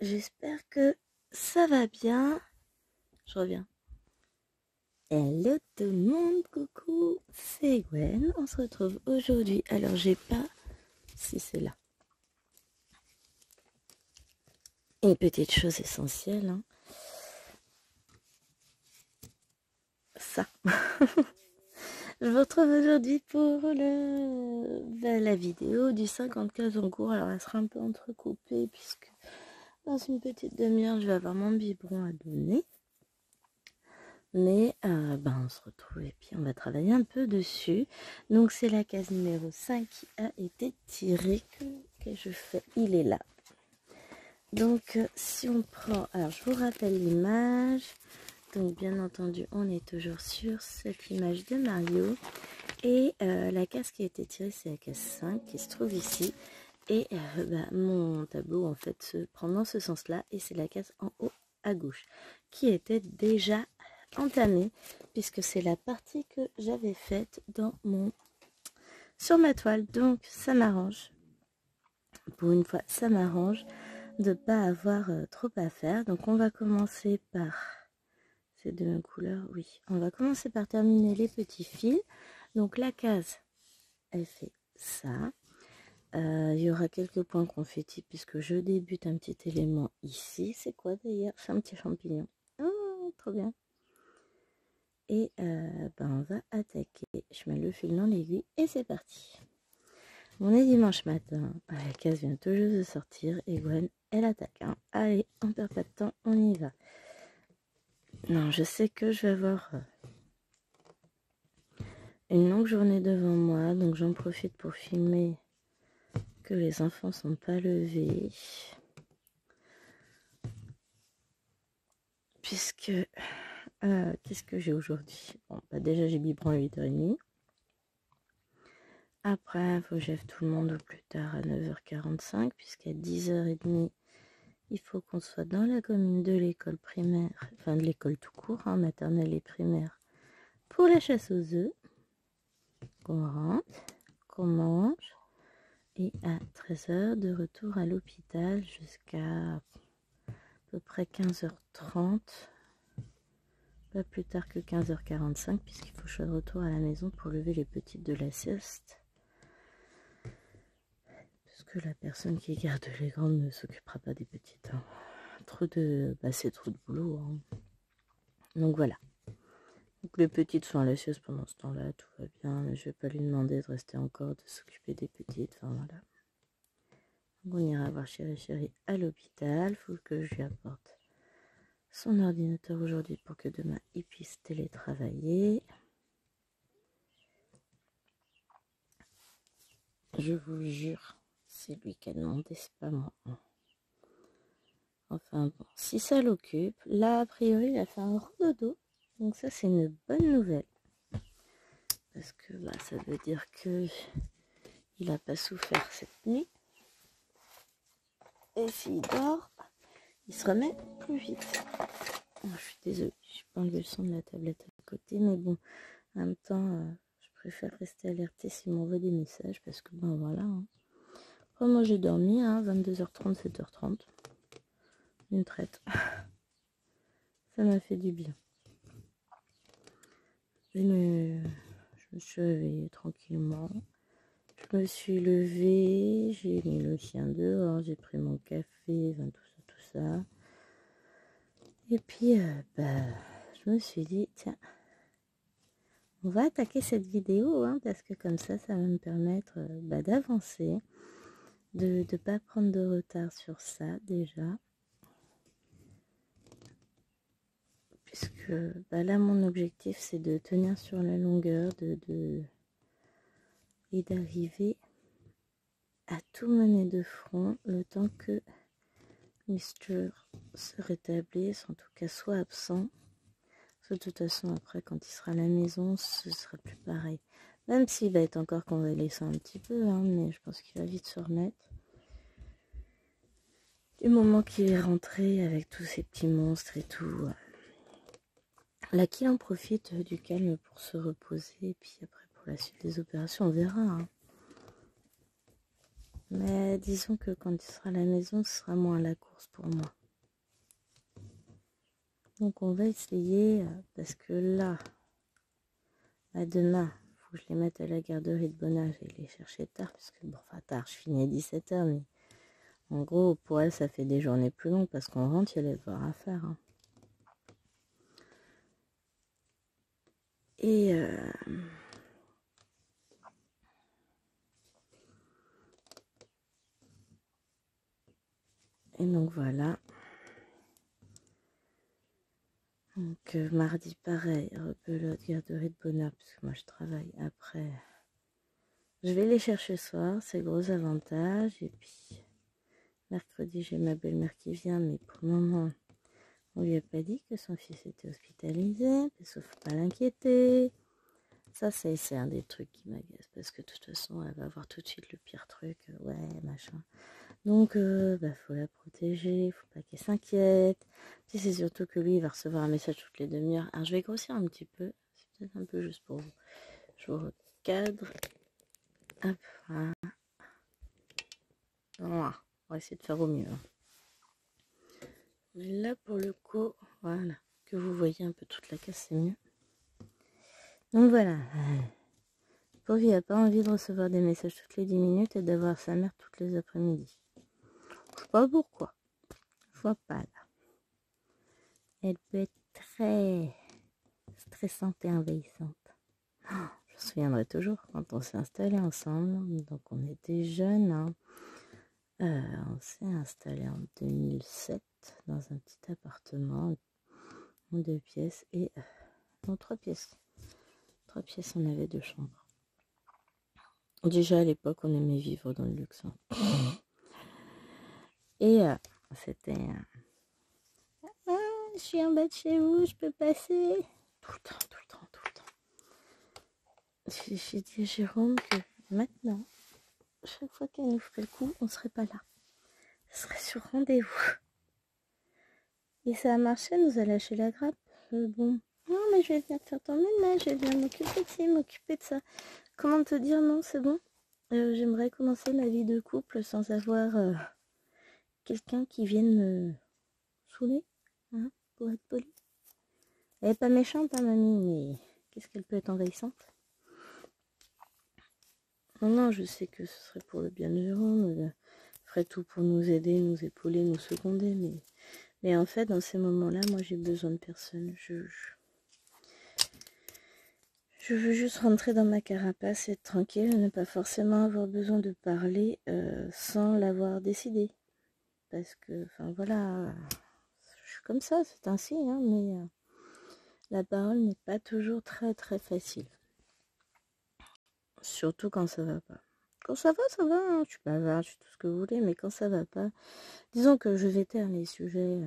j'espère que ça va bien. Je reviens. Hello tout le monde, coucou, c'est Gwen. On se retrouve aujourd'hui. Alors j'ai pas, si c'est là, une petite chose essentielle, hein. Ça. Je vous retrouve aujourd'hui pour la vidéo du 50K en cours. Alors elle sera un peu entrecoupée puisque dans une petite demi-heure je vais avoir mon biberon à donner. Mais on se retrouve et puis on va travailler un peu dessus. Donc c'est la case numéro 5 qui a été tirée. Que je fais? Il est là. Donc si on prend... Alors je vous rappelle l'image. Donc bien entendu on est toujours sur cette image de Mario. Et la case qui a été tirée c'est la case 5 qui se trouve ici. Et mon tableau en fait se prend dans ce sens là. Et c'est la case en haut à gauche qui était déjà entamée puisque c'est la partie que j'avais faite sur ma toile. Donc ça m'arrange, pour une fois ça m'arrange de pas avoir trop à faire. Donc on va commencer par ces deux couleurs. Oui, on va commencer par terminer les petits fils. Donc la case elle fait ça. Il y aura quelques points confettis puisque je débute un petit élément ici. C'est quoi d'ailleurs? C'est un petit champignon. Oh, trop bien. Et on va attaquer. Je mets le fil dans l'aiguille et c'est parti. On est dimanche matin. La case vient tout juste de sortir et Gwen, elle attaque. Hein. Allez, on perd pas de temps, on y va. Non, je sais que je vais avoir une longue journée devant moi, donc j'en profite pour filmer que les enfants sont pas levés. Puisque, qu'est-ce que j'ai aujourd'hui? Bon, déjà j'ai biberon à 8h30. Après, il faut que j'aille tout le monde au plus tard à 9h45, puisqu'à 10h30, il faut qu'on soit dans la commune de l'école primaire, enfin de l'école tout court, hein, maternelle et primaire, pour la chasse aux œufs. Qu'on rentre, qu'on mange, et à 13h, de retour à l'hôpital jusqu'à à peu près 15h30. Pas plus tard que 15h45, puisqu'il faut que je sois de retour à la maison pour lever les petites de la sieste. Parce que la personne qui garde les grandes ne s'occupera pas des petites. Hein. C'est trop de boulot. Hein. Donc voilà. Donc les petites sont à la sieste pendant ce temps-là, tout va bien. Mais je vais pas lui demander de rester encore, de s'occuper des petites. Enfin voilà. Donc, on ira voir chérie à l'hôpital. Faut que je lui apporte son ordinateur aujourd'hui pour que demain il puisse télétravailler. Je vous jure, c'est lui qui a demandé, c'est pas moi. Enfin bon, si ça l'occupe, là a priori il a fait un grand dodo, donc ça c'est une bonne nouvelle. Parce que ça veut dire que il n'a pas souffert cette nuit. Et s'il dort, il se remet plus vite. Oh, je suis désolée, je n'ai pas enlevé le son de la tablette à côté, mais bon, en même temps, je préfère rester alertée s'il m'envoie des messages, parce que voilà. Hein. Après, moi j'ai dormi, hein, 22h30, 7h30. Une traite. Ça m'a fait du bien. Je me suis réveillée tranquillement. Je me suis levée, j'ai mis le chien dehors, j'ai pris mon café, enfin, tout ça. Et puis, je me suis dit, tiens, on va attaquer cette vidéo, hein, parce que comme ça va me permettre d'avancer, de ne pas prendre de retard sur ça déjà. Puisque là, mon objectif, c'est de tenir sur la longueur, et d'arriver à tout mener de front le temps que Mister se rétablisse, en tout cas soit absent. De toute façon, après, quand il sera à la maison, ce sera plus pareil. Même s'il va être encore convalescent un petit peu, hein, mais je pense qu'il va vite se remettre. Du moment qu'il est rentré avec tous ces petits monstres et tout, là qu'il en profite du calme pour se reposer, et puis après pour la suite des opérations, on verra. Hein. Mais disons que quand il sera à la maison, ce sera moins la course pour moi. Donc on va essayer, parce que là, demain, il faut que je les mette à la garderie de Bonnage et les chercher tard, parce que bon, enfin tard, je finis à 17h, mais en gros, pour elle, ça fait des journées plus longues, parce qu'on rentre, il y a les devoirs à faire. Hein. Et donc voilà. Donc mardi pareil, rebelote, garderie de Bonnard, parce que moi je travaille après. Je vais les chercher ce soir, c'est gros avantage. Et puis mercredi j'ai ma belle-mère qui vient, mais pour le moment on lui a pas dit que son fils était hospitalisé, parce qu'il faut pas l'inquiéter. Ça c'est un des trucs qui m'agace, parce que de toute façon elle va avoir tout de suite le pire truc, ouais machin. Donc, faut la protéger, faut pas qu'elle s'inquiète. Si c'est surtout que lui, il va recevoir un message toutes les demi-heures. Alors, je vais grossir un petit peu. C'est peut-être un peu juste pour vous. Je vous recadre. Hop, voilà. On va essayer de faire au mieux. Mais là, pour le coup, voilà. Que vous voyez un peu toute la casse, c'est mieux. Donc, voilà. Pauvre, il n'a pas envie de recevoir des messages toutes les 10 minutes et d'avoir sa mère toutes les après-midi. Je sais pas pourquoi. Je vois pas, là. Elle peut être très stressante et envahissante. Je me souviendrai toujours quand on s'est installé ensemble. Donc on était jeunes. Hein. On s'est installé en 2007 dans un petit appartement en 2 pièces et non 3 pièces. 3 pièces, on avait 2 chambres. Déjà à l'époque, on aimait vivre dans le luxe. Hein. Et c'était je suis en bas de chez vous, je peux passer. Tout le temps, tout le temps, tout le temps. J'ai dit à Jérôme que maintenant, chaque fois qu'elle nous ferait le coup, on serait pas là. Ce serait sur rendez-vous. Et ça a marché, elle nous a lâché la grappe. Bon, non mais je vais venir te faire ton ménage, je vais venir m'occuper de ci, m'occuper de ça. Comment te dire non, c'est bon. J'aimerais commencer ma vie de couple sans avoir quelqu'un qui vienne me saouler, hein, pour être poli. Elle est pas méchante, hein, mamie, mais qu'est-ce qu'elle peut être envahissante. Non, je sais que ce serait pour le bien de Jérôme, elle ferait tout pour nous aider, nous épauler, nous seconder, mais en fait, dans ces moments-là, moi, j'ai besoin de personne. Je veux juste rentrer dans ma carapace, être tranquille, ne pas forcément avoir besoin de parler sans l'avoir décidé. Parce que, enfin voilà, je suis comme ça, c'est ainsi, hein, mais la parole n'est pas toujours très très facile. Surtout quand ça va pas. Quand ça va, hein, je suis bavarde, je suis tout ce que vous voulez, mais quand ça va pas, disons que je vais taire les sujets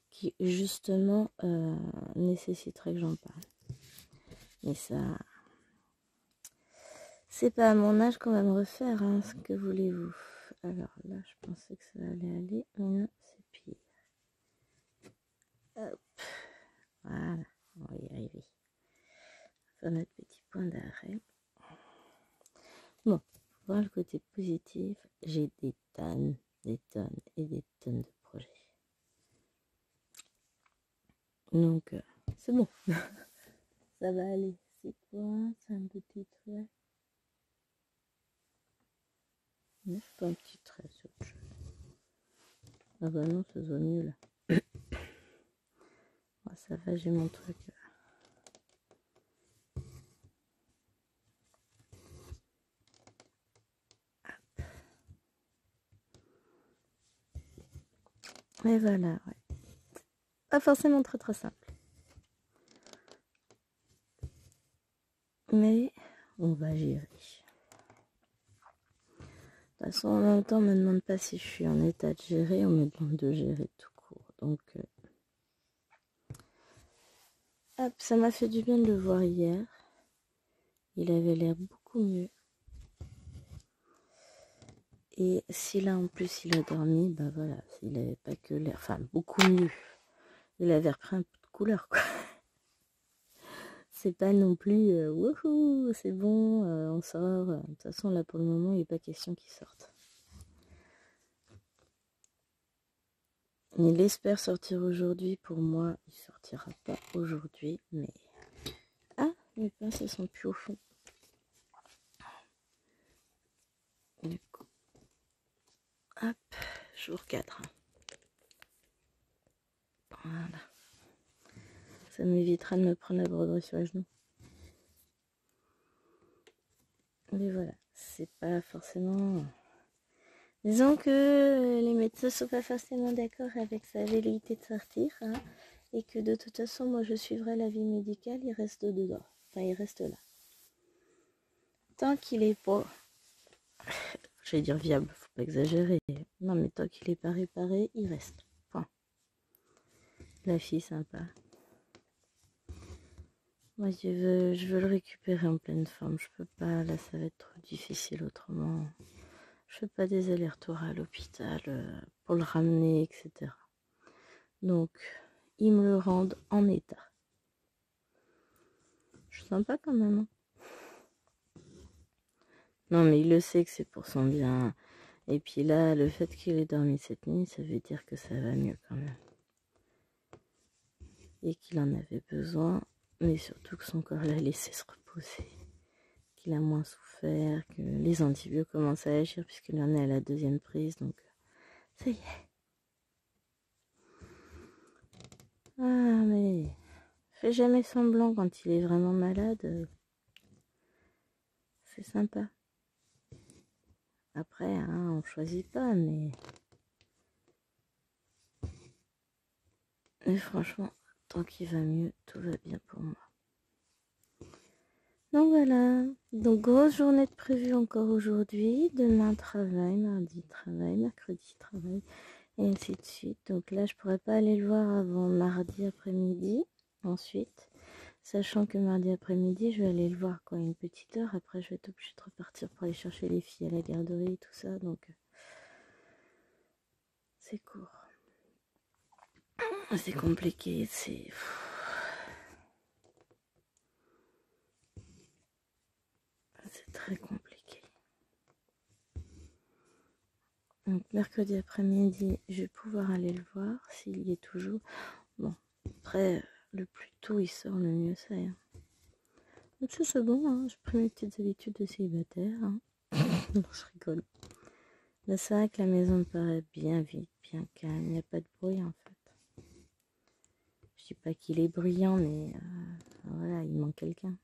qui justement nécessiteraient que j'en parle. Mais ça, c'est pas à mon âge qu'on va me refaire, hein, ce que voulez-vous. Alors là, je pensais que ça allait aller, mais non, c'est pire. Hop, voilà, on va y arriver. On va faire notre petit point d'arrêt. Bon, voir le côté positif, j'ai des tonnes et des tonnes de projets. Donc, c'est bon. Ça va aller. C'est quoi? C'est un petit trait. Non, c'est pas un petit trait, c'est autre chose. Ah bah non, ça se voit mieux là. Oh, ça va, j'ai mon truc. Hop. Et voilà, ouais. Pas forcément très très simple. Mais on va gérer. De toute façon, en même temps, on me demande pas si je suis en état de gérer, on me demande de gérer tout court. Donc, hop, ça m'a fait du bien de le voir hier. Il avait l'air beaucoup mieux. Et si là, en plus, il a dormi, bah voilà, s'il n'avait pas que l'air, enfin, beaucoup mieux. Il avait repris un peu de couleur, quoi. C'est pas non plus wouhou, c'est bon, on sort. De toute façon, là pour le moment, il n'est pas question qu'ils sortent. Il espère sortir aujourd'hui. Pour moi, il sortira pas aujourd'hui, mais ah, mes pinces elles sont plus au fond. Du coup, hop, jour 4. Voilà. Ça m'évitera de me prendre la broderie sur les genoux. Mais voilà, c'est pas forcément... Disons que les médecins sont pas forcément d'accord avec sa velléité de sortir, hein, et que de toute façon, moi je suivrai l'avis médical, il reste dedans. Enfin, il reste là. Tant qu'il est pas... J'allais dire viable, faut pas exagérer. Non, mais tant qu'il est pas réparé, il reste. Point. La fille sympa. Moi, je veux le récupérer en pleine forme. Je peux pas, là, ça va être trop difficile autrement. Je fais pas des allers-retours à l'hôpital pour le ramener, etc. Donc, ils me le rendent en état. Je suis sympa quand même. Hein. Non, mais il le sait que c'est pour son bien. Et puis là, le fait qu'il ait dormi cette nuit, ça veut dire que ça va mieux quand même. Et qu'il en avait besoin, mais surtout que son corps l'a laissé se reposer. Qu'il a moins souffert, que les antibiotiques commencent à agir puisqu'il en est à la 2e prise. Donc, ça y est. Ah, mais fais jamais semblant quand il est vraiment malade. C'est sympa. Après, hein, on choisit pas, mais franchement, tant qu'il va mieux, tout va bien pour moi. Donc voilà, donc grosse journée de prévue encore aujourd'hui. Demain travail, mardi travail, mercredi travail, et ainsi de suite. Donc là, je pourrais pas aller le voir avant mardi après-midi. Ensuite, sachant que mardi après-midi, je vais aller le voir quand une petite heure. Après, je vais être obligée de repartir pour aller chercher les filles à la garderie et tout ça. Donc, c'est court. C'est compliqué, c'est très compliqué. Donc mercredi après-midi, je vais pouvoir aller le voir s'il y est toujours. Bon, après, le plus tôt il sort, le mieux c'est. Hein. Donc ça c'est bon, hein. J'ai pris mes petites habitudes de célibataire. Hein. Non, je rigole. Là, c'est vrai que la maison me paraît bien vide, bien calme. Il n'y a pas de bruit en fait. Je dis pas qu'il est bruyant, mais voilà, il manque quelqu'un.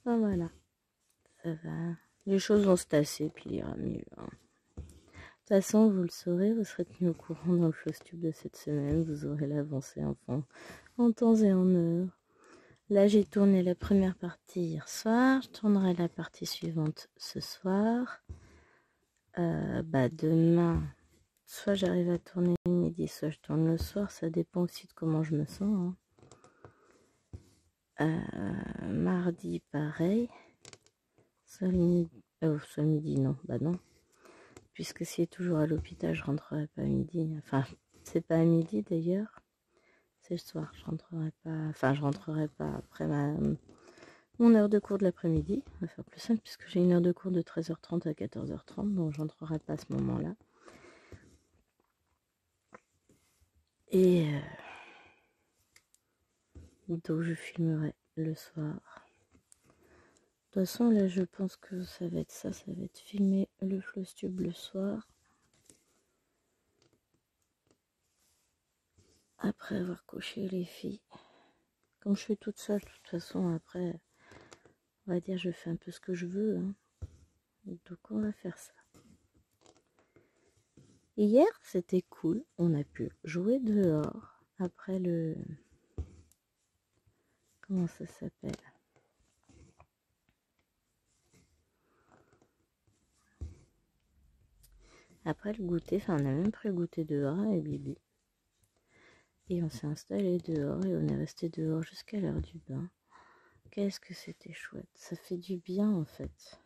Ben voilà, ça va. Les choses vont se tasser, puis il ira mieux. Hein. De toute façon, vous le saurez, vous serez tenu au courant dans le Flostube de cette semaine. Vous aurez l'avancée en temps et en heure. Là, j'ai tourné la première partie hier soir. Je tournerai la partie suivante ce soir. Demain, soit j'arrive à tourner le midi, soit je tourne le soir. Ça dépend aussi de comment je me sens. Hein. Mardi, pareil. Soit midi, non. Bah non. Puisque s'il est toujours à l'hôpital, je rentrerai pas à midi. Enfin, c'est pas à midi d'ailleurs. C'est le soir. Je rentrerai pas après mon heure de cours de l'après-midi. On va faire plus simple puisque j'ai une heure de cours de 13h30 à 14h30. Donc, je rentrerai pas à ce moment-là. Et donc, je filmerai le soir. De toute façon, là, je pense que ça va être ça. Ça va être filmer le Flostube le soir. Après avoir couché les filles. Comme je suis toute seule, de toute façon, après, on va dire, je fais un peu ce que je veux. Hein. Donc, on va faire ça. Hier, c'était cool. On a pu jouer dehors. Après le... Comment ça s'appelle? Après le goûter, enfin, on a même pris le goûter dehors avec Bibi. Et on s'est installé dehors et on est resté dehors jusqu'à l'heure du bain. Qu'est-ce que c'était chouette. Ça fait du bien, en fait.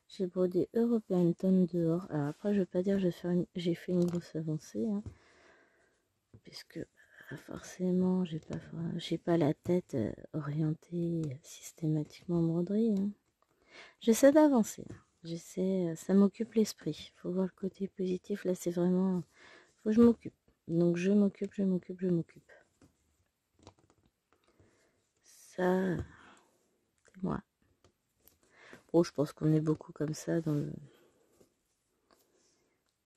J'ai brodé European Tone dehors. Alors après, je veux pas dire que j'ai fait une grosse avancée. Hein, puisque pas forcément, j'ai pas la tête orientée systématiquement en broderie. Hein. J'essaie d'avancer. J'essaie, ça m'occupe l'esprit. Faut voir le côté positif. Là, c'est vraiment, faut que je m'occupe. Donc je m'occupe. Ça, c'est moi. Bon, je pense qu'on est beaucoup comme ça dans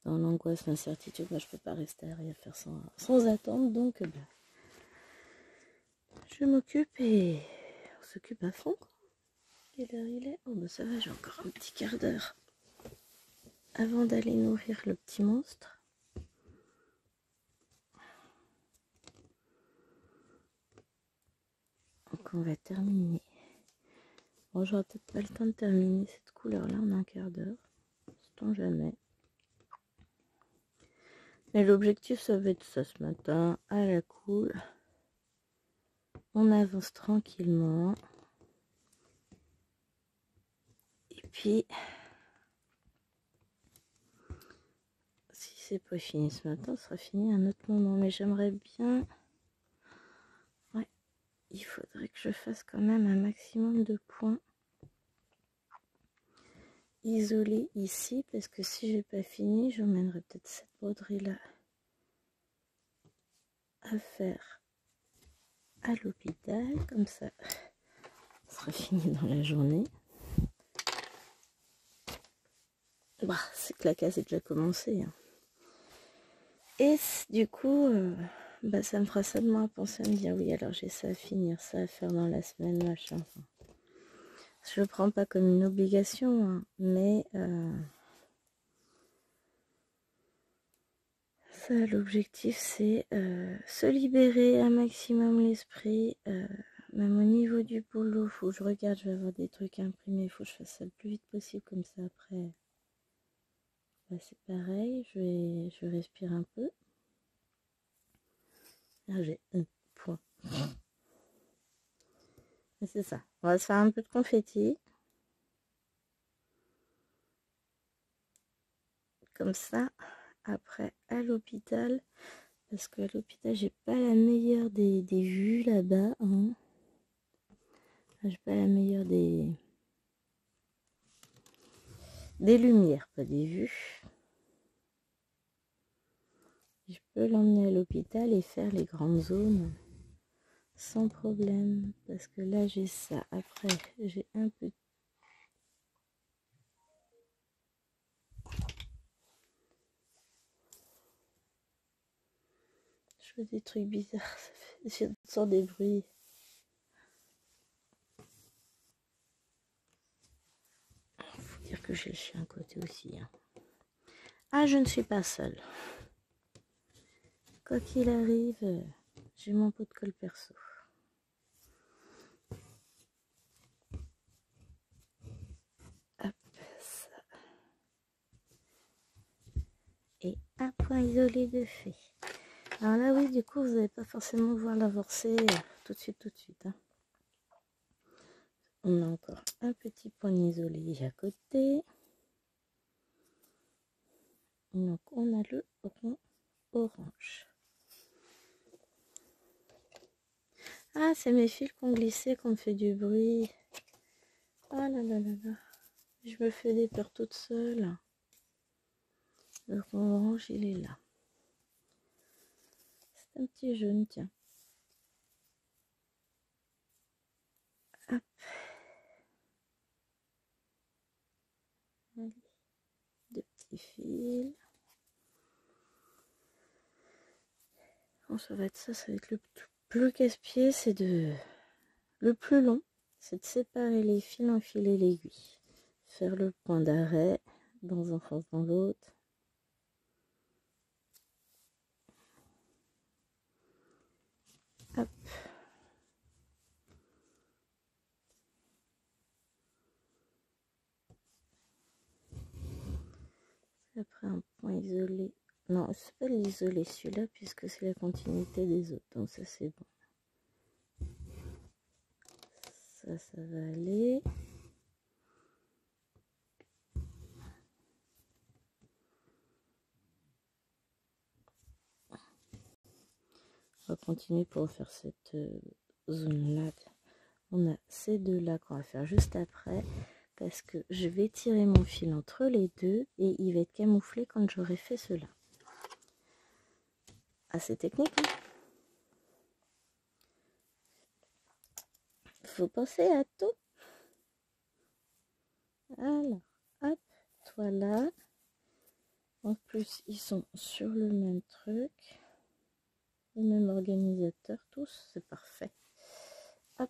l'angoisse, l'incertitude. Moi, je peux pas rester à rien faire sans attendre. Donc, je m'occupe et on s'occupe à fond. Quelle heure il est? Oh, bah ça va, j'ai encore un petit quart d'heure avant d'aller nourrir le petit monstre. Donc, on va terminer. Bon, j'aurai peut-être pas le temps de terminer cette couleur-là en un quart d'heure. Sait-on jamais. Mais l'objectif, ça va être ça ce matin, à la cool. On avance tranquillement. Et puis, si c'est pas fini ce matin, ce sera fini à un autre moment. Mais j'aimerais bien... Ouais, il faudrait que je fasse quand même un maximum de points isolés ici. Parce que si j'ai pas fini, j'emmènerai peut-être cette broderie-là à faire à l'hôpital. Comme ça, ça sera fini dans la journée. Bah, c'est que la case est déjà commencée. Hein. Et du coup, bah, ça me fera seulement penser à me dire oui, alors j'ai ça à finir, ça à faire dans la semaine, machin. Je le prends pas comme une obligation, hein, mais ça, l'objectif, c'est se libérer un maximum l'esprit, même au niveau du boulot. Faut que je regarde, je vais avoir des trucs imprimés, il faut que je fasse ça le plus vite possible, comme ça après. Bah, c'est pareil, je respire un peu. Là, j'ai un point. C'est ça. On va se faire un peu de confetti. Comme ça, après à l'hôpital. Parce qu'à l'hôpital, j'ai pas la meilleure des vues là-bas. Hein. J'ai pas la meilleure des lumières, pas des vues. Je peux l'emmener à l'hôpital et faire les grandes zones sans problème. Parce que là, j'ai ça. Après, j'ai un peu... Je fais des trucs bizarres. Ça sort des bruits. Faut dire que j'ai le chien à côté aussi. Hein. Ah, je ne suis pas seule. Quoi qu'il arrive, j'ai mon pot de colle perso. Hop, ça. Et un point isolé de fait. Alors là, oui, du coup, vous n'allez pas forcément voir l'avancée tout de suite. Hein. On a encore un petit point isolé à côté. Donc, on a le rond orange. Ah, c'est mes fils qui ont glissé, qu'on me fait du bruit. Ah là là là là. Je me fais des peurs toute seule. Le rond orange, il est là. C'est un petit jaune, tiens. Hop. Allez. Deux petits fils. Bon, ça va être ça va être le plus casse-pied, c'est de... Le plus long, c'est de séparer les fils, enfiler l'aiguille. Faire le point d'arrêt dans un sens dans l'autre. Hop. Après un point isolé. Non, c'est pas l'isolé celui-là puisque c'est la continuité des autres. Donc ça c'est bon. Ça va aller. On va continuer pour faire cette zone-là. On a ces deux-là qu'on va faire juste après. Parce que je vais tirer mon fil entre les deux et il va être camouflé quand j'aurai fait cela. Assez technique, hein? Faut penser à tout. Alors, hop, toi là. En plus, ils sont sur le même truc. Le même organisateur, tous. C'est parfait. Hop.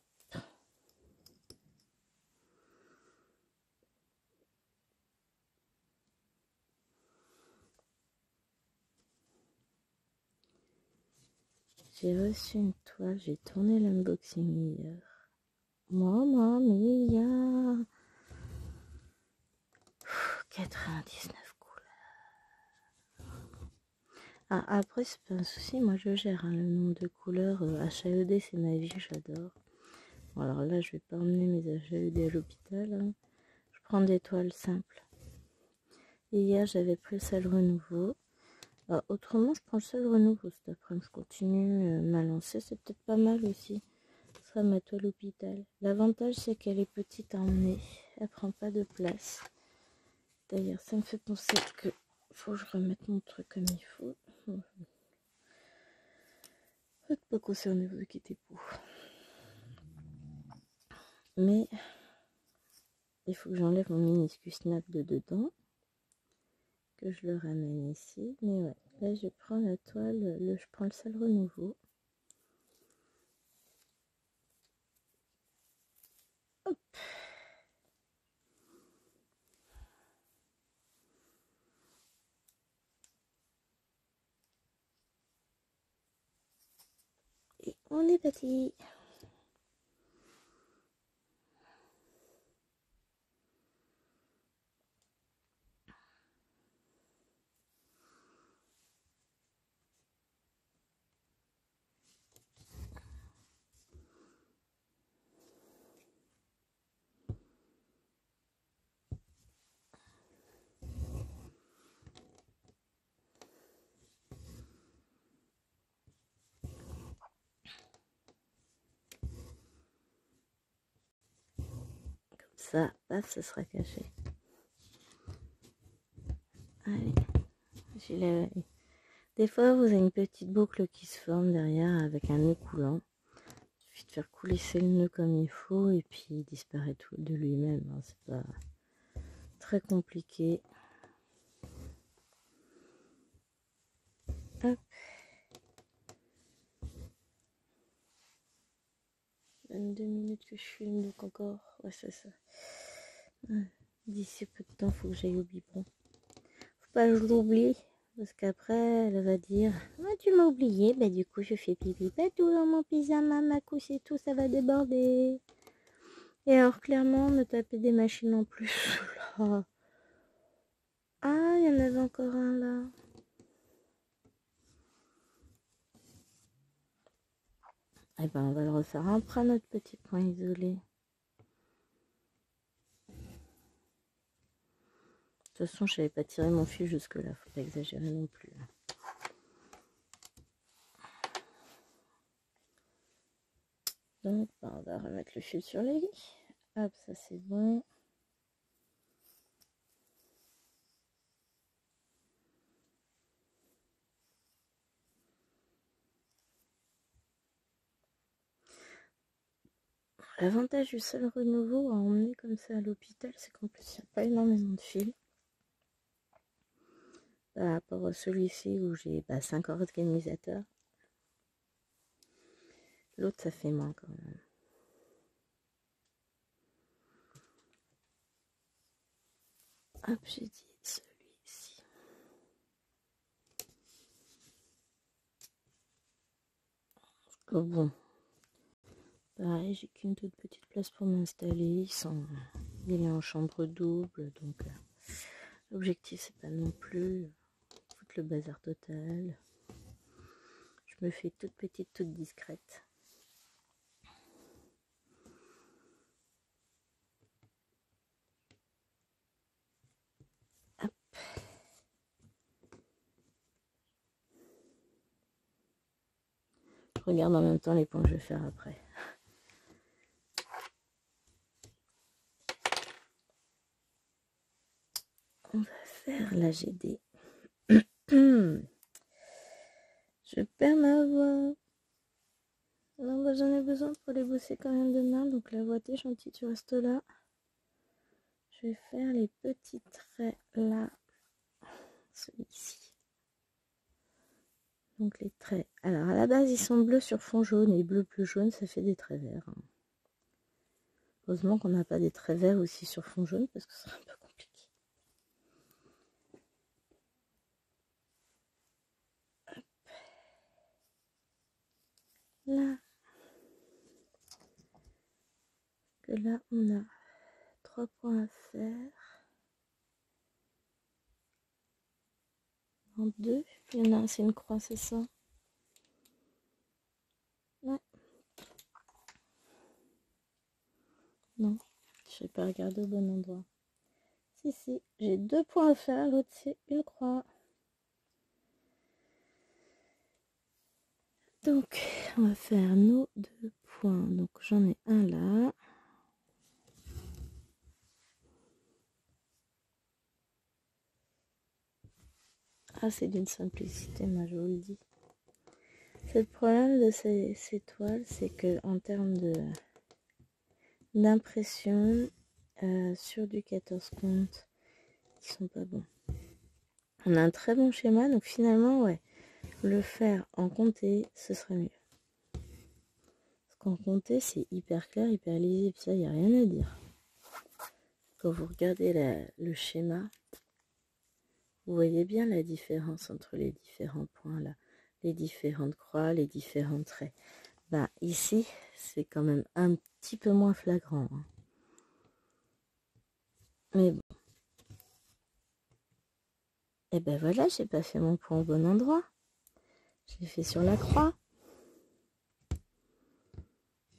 J'ai reçu une toile, j'ai tourné l'unboxing hier. Maman mia, 99 couleurs. Ah, après, c'est pas un souci, moi je gère hein, le nombre de couleurs. HAED, c'est ma vie, j'adore. Bon, alors là, je vais pas emmener mes HAED à l'hôpital. Hein. Je prends des toiles simples. Et hier, j'avais pris le seul renouveau. Autrement, je prends le seul renouveau cet après-midi. Je continue ma lancée, c'est peut-être pas mal aussi. Ce sera ma toile hôpital. L'avantage, c'est qu'elle est petite à emmener. Elle prend pas de place. D'ailleurs, ça me fait penser que faut que je remette mon truc comme il faut. Vous n'êtes pas concerné, vous inquiétez pas. Mais il faut que j'enlève mon minuscule snap de dedans. Que je le ramène ici. Mais ouais, là je prends la toile, je prends le seul renouveau. Hop. Et on est parti. Ça, paf, ça sera caché. Allez, des fois, vous avez une petite boucle qui se forme derrière avec un nœud coulant. Il suffit de faire couler le nœud comme il faut et puis il disparaît tout de lui-même. Hein. C'est pas très compliqué. Hop. 22 minutes que je filme, donc encore. Ouais, c'est ça. D'ici peu de temps, faut que j'aille au biberon. Faut pas que je l'oublie. Parce qu'après, elle va dire ah, tu m'as oublié. Bah, du coup, je fais pipi tout dans mon pyjama, ma couche et tout, ça va déborder. Et alors, clairement, me taper des machines en plus. Là. Ah, il y en avait encore un là. Eh ben, on va le refaire après notre petit point isolé. De toute façon, je n'avais pas tiré mon fil jusque-là. Faut pas exagérer non plus. Donc, on va remettre le fil sur les lits. Hop, ça c'est bon. L'avantage du seul renouveau à emmener comme ça à l'hôpital, c'est qu'en plus, il n'y a pas énormément de fils. Par rapport à celui-ci où j'ai 5 organisateurs. L'autre, ça fait moins quand même. Hop, j'ai dit celui-ci. Bon. Pareil, j'ai qu'une toute petite place pour m'installer. Il est en chambre double, donc l'objectif c'est pas non plus foutre le bazar total. Je me fais toute petite, toute discrète. Hop. regarde en même temps les points que je vais faire après. On va faire la GD. Je perds ma voix. Non, bah, j'en ai besoin pour les bosser quand même demain. Donc la voix, t'es gentille, tu restes là. Je vais faire les petits traits là. Celui-ci. Donc les traits. Alors à la base, ils sont bleus sur fond jaune. Et bleu plus jaune, ça fait des traits verts. Heureusement qu'on n'a pas des traits verts aussi sur fond jaune parce que ce serait un peu compliqué. Hop. Là. Que là, on a 3 points à faire. En 2. Il y en a un, c'est une croix, c'est ça? Ouais. Non, je n'ai pas regardé au bon endroit. Si, j'ai 2 points à faire, l'autre c'est une croix. Donc, on va faire nos 2 points. Donc, j'en ai un là. Ah, c'est d'une simplicité, moi je vous le dis. C'est le problème de ces toiles, c'est que en termes d'impression, sur du 14 comptes, ils sont pas bons. On a un très bon schéma, donc finalement, ouais, le faire en comté, ce serait mieux. Parce qu'en comté, c'est hyper clair, hyper lisible, ça, il n'y a rien à dire. Quand vous regardez le schéma, vous voyez bien la différence entre les différents points là, les différentes croix, les différents traits. Bah, ici, c'est quand même un petit peu moins flagrant. Hein. Mais bon. Et ben voilà, j'ai pas fait mon point au bon endroit. J'ai fait sur la croix.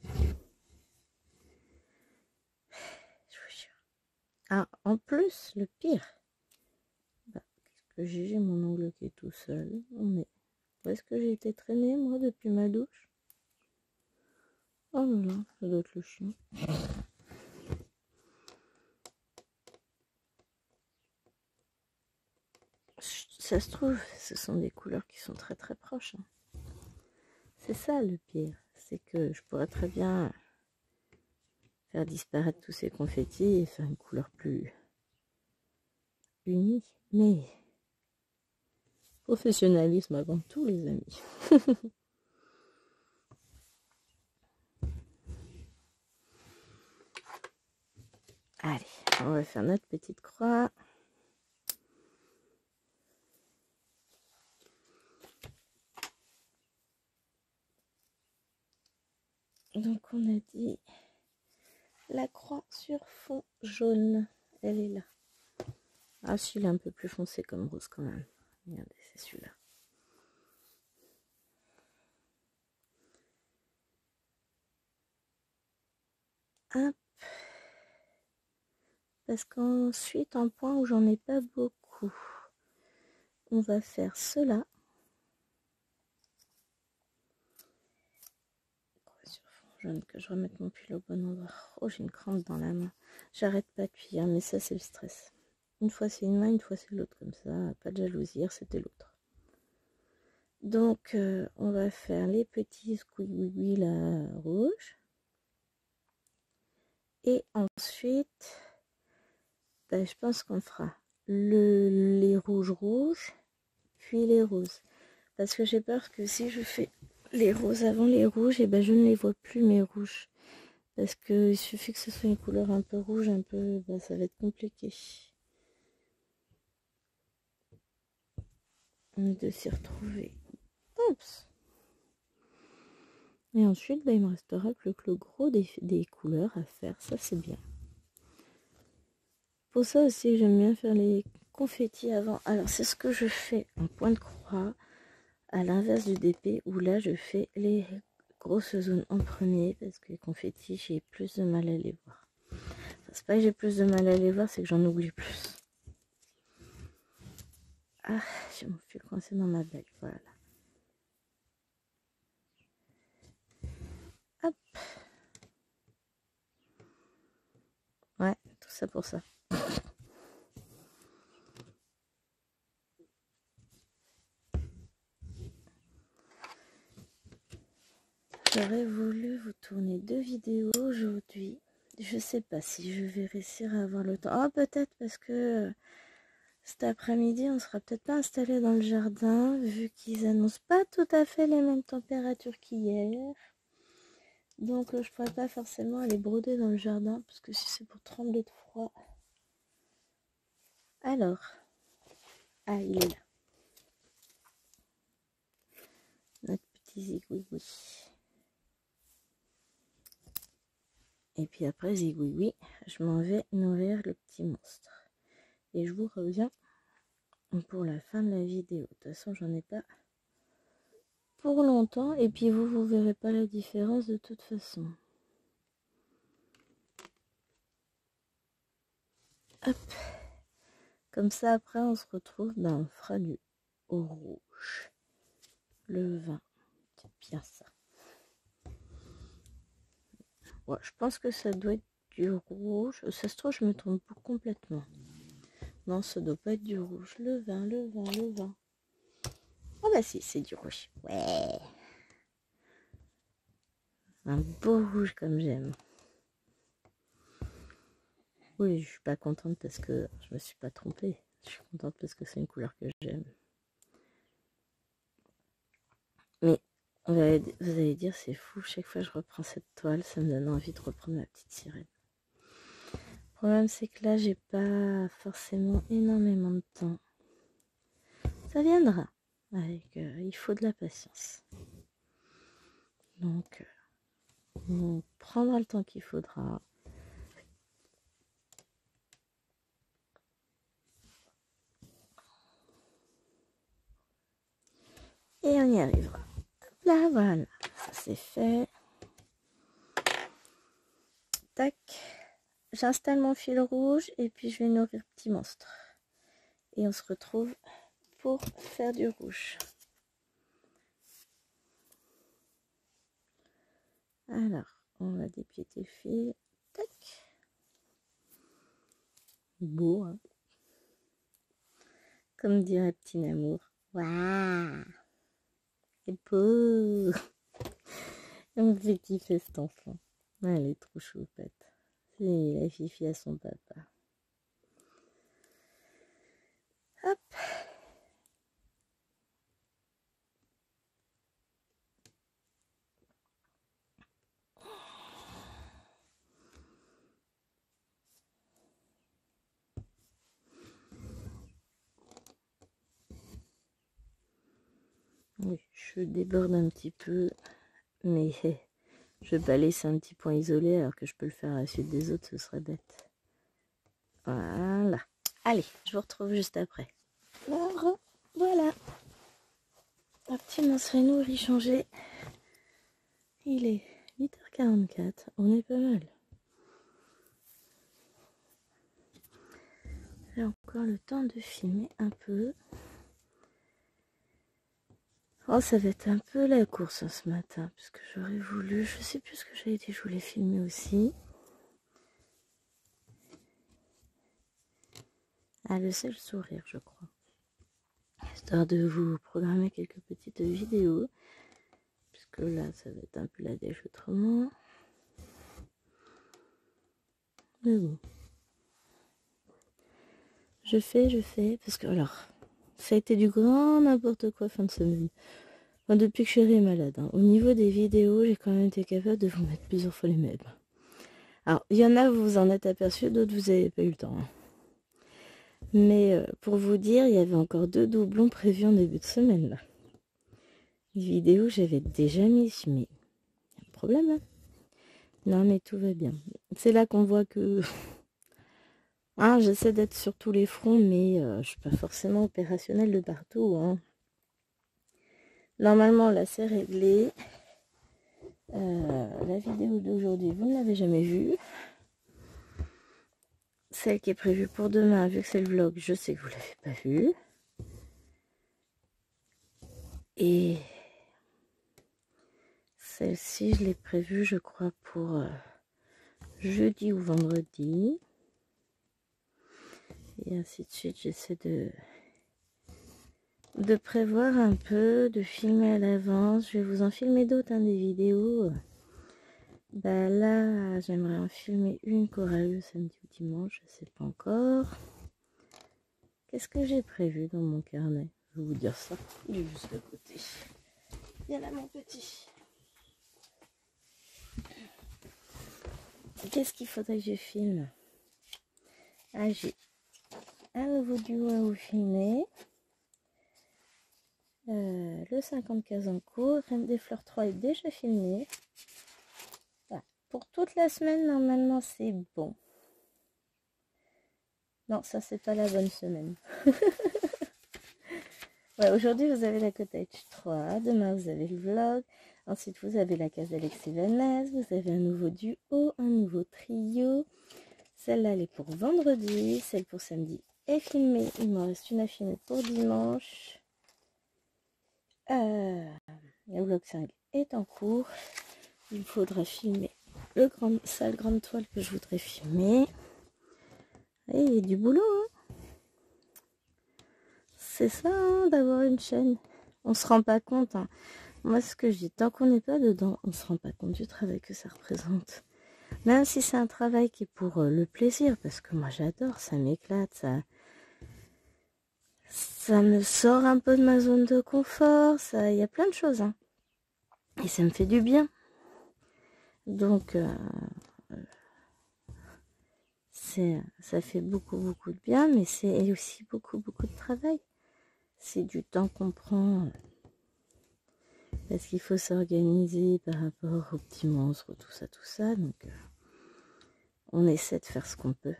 Je vous jure. Ah, en plus, le pire. Bah, qu'est-ce que j'ai mon ongle qui est tout seul. Où est-ce que j'ai été traînée, moi, depuis ma douche? Oh là là, ça doit être le chien. Ça se trouve, ce sont des couleurs qui sont très très proches. Hein. C'est ça le pire. C'est que je pourrais très bien faire disparaître tous ces confettis et faire une couleur plus unie. Mais professionnalisme avant tout, les amis. Allez, on va faire notre petite croix. Donc on a dit la croix sur fond jaune. Elle est là. Ah, celui-là un peu plus foncé comme rose quand même. Regardez, c'est celui-là. Hop. Parce qu'ensuite, un point où j'en ai pas beaucoup, on va faire cela. Sur fond jaune, que je remette mon pull au bon endroit. Oh, j'ai une crampe dans la main. J'arrête pas de cuire, mais ça, c'est le stress. Une fois c'est une main, une fois c'est l'autre, comme ça. Pas de jalousie, c'était l'autre. Donc, on va faire les petits squigouigouis là, rouges. Et ensuite, ben, je pense qu'on fera les rouges, puis les roses. Parce que j'ai peur que si je fais les roses avant les rouges, et ben je ne les vois plus mes rouges. Parce qu'il suffit que ce soit une couleur un peu rouge, un peu, ben, ça va être compliqué. De s'y retrouver. Oups. Et ensuite, ben, il me restera plus que le gros des couleurs à faire. Ça, c'est bien. Pour ça aussi, j'aime bien faire les confettis avant. Alors, c'est ce que je fais en point de croix, à l'inverse du DP, où là, je fais les grosses zones en premier, parce que les confettis, j'ai plus de mal à les voir. Enfin, c'est pas que j'ai plus de mal à les voir, c'est que j'en oublie plus. Ah, j'ai mon fil coincé dans ma bague, voilà. Hop. Ouais, tout ça pour ça. J'aurais voulu vous tourner 2 vidéos aujourd'hui. Je sais pas si je vais réussir à avoir le temps. Oh, peut-être parce que cet après-midi, on sera peut-être pas installé dans le jardin, vu qu'ils annoncent pas tout à fait les mêmes températures qu'hier. Donc, je pourrais pas forcément aller broder dans le jardin, parce que si c'est pour trembler de froid. Alors, ah, il est là. Notre petit zigouigoui. Et puis après zigouigoui, je m'en vais nourrir le petit monstre. Et je vous reviens pour la fin de la vidéo. De toute façon, j'en ai pas pour longtemps. Et puis vous verrez pas la différence de toute façon. Hop. Comme ça, après, on se retrouve. Ben, on fera du rouge. Le vin. C'est bien ça. Ouais, je pense que ça doit être du rouge. Ça se trouve, je me trompe complètement. Non, ça doit pas être du rouge. Le vin, le vin, le vin. Oh bah si, c'est du rouge. Ouais. Un beau rouge comme j'aime. Oui, je suis pas contente parce que je me suis pas trompée. Je suis contente parce que c'est une couleur que j'aime. Mais vous allez dire, c'est fou. Chaque fois que je reprends cette toile, ça me donne envie de reprendre ma petite sirène. Le problème, c'est que là, j'ai pas forcément énormément de temps. Ça viendra. Avec, il faut de la patience. Donc, on prendra le temps qu'il faudra. Et on y arrivera. Là, voilà. Ça, c'est fait. Tac. J'installe mon fil rouge et puis je vais nourrir petit monstre. Et on se retrouve pour faire du rouge. Alors, on va dépiéter le fil. Tac. Beau, hein. Comme dirait Petit Amour. Waouh. C'est beau. On me fait kiffer cet enfant. Elle est trop choupette. C'est la fifi à son papa. Hop. Oui, je déborde un petit peu, mais je vais pas laisser un petit point isolé alors que je peux le faire à la suite des autres, ce serait bête. Voilà. Allez, je vous retrouve juste après. Alors, voilà. Un petit monstre nourri changé. Il est 8h44. On est pas mal. J'ai encore le temps de filmer un peu. Oh, ça va être un peu la course ce matin, puisque j'aurais voulu... Je sais plus ce que j'avais dit, je voulais filmer aussi. Ah, le seul sourire, je crois. Histoire de vous programmer quelques petites vidéos. Puisque là, ça va être un peu la dèche autrement. Mais bon. Je fais, parce que alors, ça a été du grand n'importe quoi fin de semaine. Enfin, depuis que Chérie est malade. Hein. Au niveau des vidéos, j'ai quand même été capable de vous mettre plusieurs fois les mêmes. Alors, il y en a, vous vous en êtes aperçu, d'autres, vous n'avez pas eu le temps. Hein. Mais pour vous dire, il y avait encore 2 doublons prévus en début de semaine. Là. Les vidéos, j'avais déjà mis, mais il y a un problème. Hein. Non, mais tout va bien. C'est là qu'on voit que... Ah, j'essaie d'être sur tous les fronts, mais je suis pas forcément opérationnelle de partout. Hein. Normalement, là, c'est réglé. La vidéo d'aujourd'hui, vous ne l'avez jamais vue. Celle qui est prévue pour demain, vu que c'est le vlog, je sais que vous ne l'avez pas vue. Et Celle-ci, je l'ai prévue, je crois, pour jeudi ou vendredi. Et ainsi de suite, j'essaie de prévoir un peu, de filmer à l'avance. Je vais vous en filmer d'autres, hein, des vidéos. Bah là, j'aimerais en filmer une qui aura lieu samedi ou dimanche, je sais pas encore. Qu'est-ce que j'ai prévu dans mon carnet? Je vais vous dire ça. Il est juste à côté. Il y a là mon petit. Qu'est-ce qu'il faudrait que je filme? Ah, j'ai un nouveau duo à vous filmer. Le 50 en cours. Reine des Fleurs 3 est déjà filmé. Voilà. Pour toute la semaine, normalement, c'est bon. Non, ça, c'est pas la bonne semaine. Ouais, aujourd'hui, vous avez la Cottage 3. Demain, vous avez le vlog. Ensuite, vous avez la case d'Alexis Vanesse. Vous avez un nouveau duo, un nouveau trio. Celle-là, elle est pour vendredi. Celle pour samedi est filmée. Il m'en reste une à filmer pour dimanche. Le vlog 5 est en cours. Il faudra filmer le sale grande toile que je voudrais filmer. Et il y a du boulot, hein. C'est ça, hein, d'avoir une chaîne. On se rend pas compte, hein. Moi, ce que je dis, tant qu'on n'est pas dedans, on se rend pas compte du travail que ça représente. Même si c'est un travail qui est pour le plaisir, parce que moi j'adore, ça m'éclate, ça me sort un peu de ma zone de confort, il y a plein de choses, hein. Et ça me fait du bien. Donc, ça fait beaucoup de bien, mais c'est aussi beaucoup de travail. C'est du temps qu'on prend, parce qu'il faut s'organiser par rapport aux petits monstres, tout ça. Donc, on essaie de faire ce qu'on peut.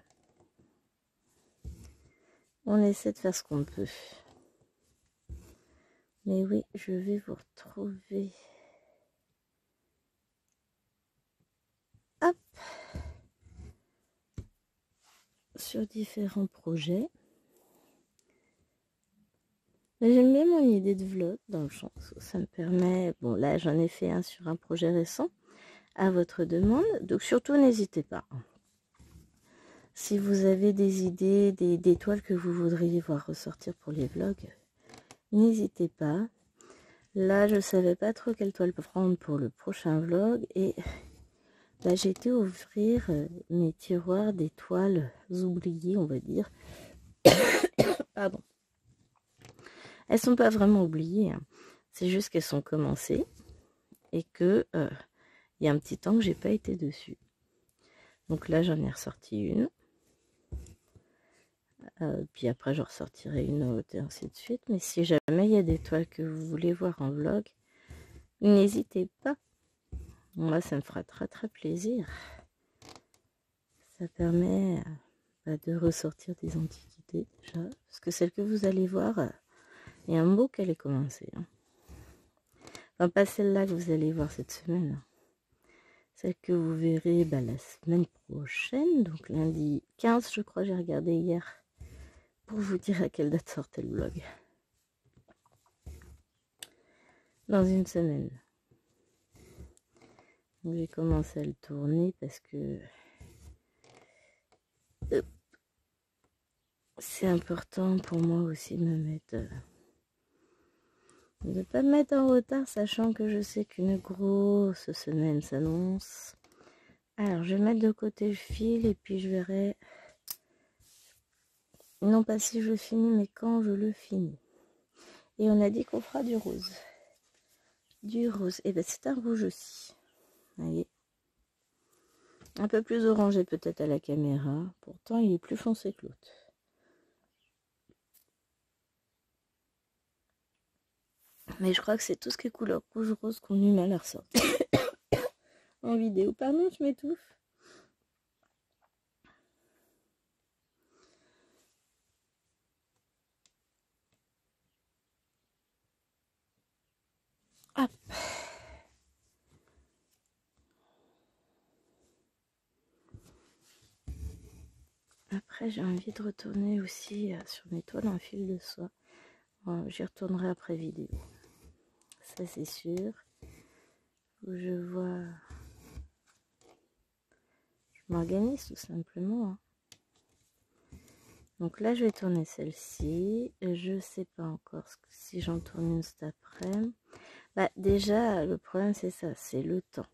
On essaie de faire ce qu'on peut. Mais oui, je vais vous retrouver. Hop. Sur différents projets. J'aime bien mon idée de vlog, dans le sens où ça me permet... Bon, là, j'en ai fait un sur un projet récent, à votre demande. Donc, surtout, n'hésitez pas. Si vous avez des idées, des toiles que vous voudriez voir ressortir pour les vlogs, n'hésitez pas. Là, je ne savais pas trop quelle toile prendre pour le prochain vlog. Et là, j'ai été ouvrir mes tiroirs des toiles oubliées, on va dire. Pardon. Elles sont pas vraiment oubliées, hein. C'est juste qu'elles sont commencées et que il y a un petit temps que j'ai pas été dessus. Donc là, j'en ai ressorti une. Puis après, je ressortirai une autre et ainsi de suite. Mais si jamais il y a des toiles que vous voulez voir en vlog, n'hésitez pas. Moi, ça me fera très plaisir. Ça permet de ressortir des antiquités déjà. Parce que celle que vous allez voir, il y a un mot qu'elle est commencée, hein. Enfin, pas celle-là que vous allez voir cette semaine. Celle que vous verrez la semaine prochaine. Donc lundi 15, je crois, j'ai regardé hier. Pour vous dire à quelle date sortait le vlog. Dans une semaine. J'ai commencé à le tourner parce que c'est important pour moi aussi de me mettre... de ne pas me mettre en retard, sachant que je sais qu'une grosse semaine s'annonce. Alors, je vais mettre de côté le fil et puis je verrai... Non pas si je finis, mais quand je le finis. Et on a dit qu'on fera du rose. Du rose. Et bien c'est un rouge aussi. Vous voyez. Un peu plus orangé peut-être à la caméra. Pourtant, il est plus foncé que l'autre. Mais je crois que c'est tout ce qui est couleur rouge-rose qu'on a eu mal à ressortir en vidéo. Pardon, je m'étouffe. Hop. Après, j'ai envie de retourner aussi sur mes toiles en fil de soie. Bon, j'y retournerai après vidéo. Ça, c'est sûr. où je vois... Je m'organise tout simplement. Hein. Donc là, je vais tourner celle-ci. Je sais pas encore si j'en tourne une cet après-midi. Bah, déjà, le problème, c'est ça, c'est le temps.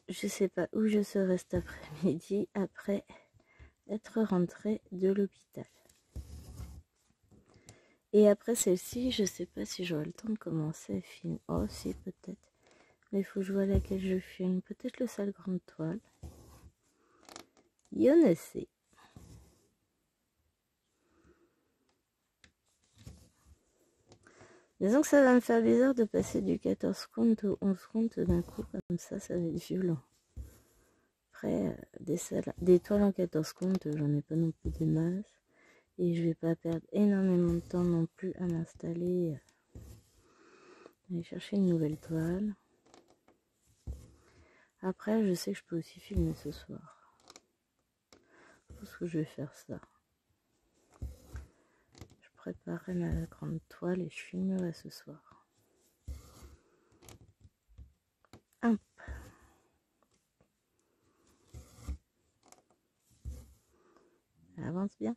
Je sais pas où je serai cet après-midi après être rentrée de l'hôpital. Et après celle-ci, je sais pas si j'aurai le temps de commencer à filmer. Oh, si, peut-être. Mais il faut que je vois laquelle je filme. Peut-être le sale grande toile. Je ne sais. Disons que ça va me faire bizarre de passer du 14 compte au 11 compte d'un coup, comme ça va être violent. Après, des toiles en 14 comptes, j'en ai pas non plus des masses. Et je vais pas perdre énormément de temps non plus à m'installer. Aller chercher une nouvelle toile. Après, je sais que je peux aussi filmer ce soir. Je pense que je vais faire ça. Je préparerai ma grande toile et je filmerai ce soir. Hop. Ça avance bien.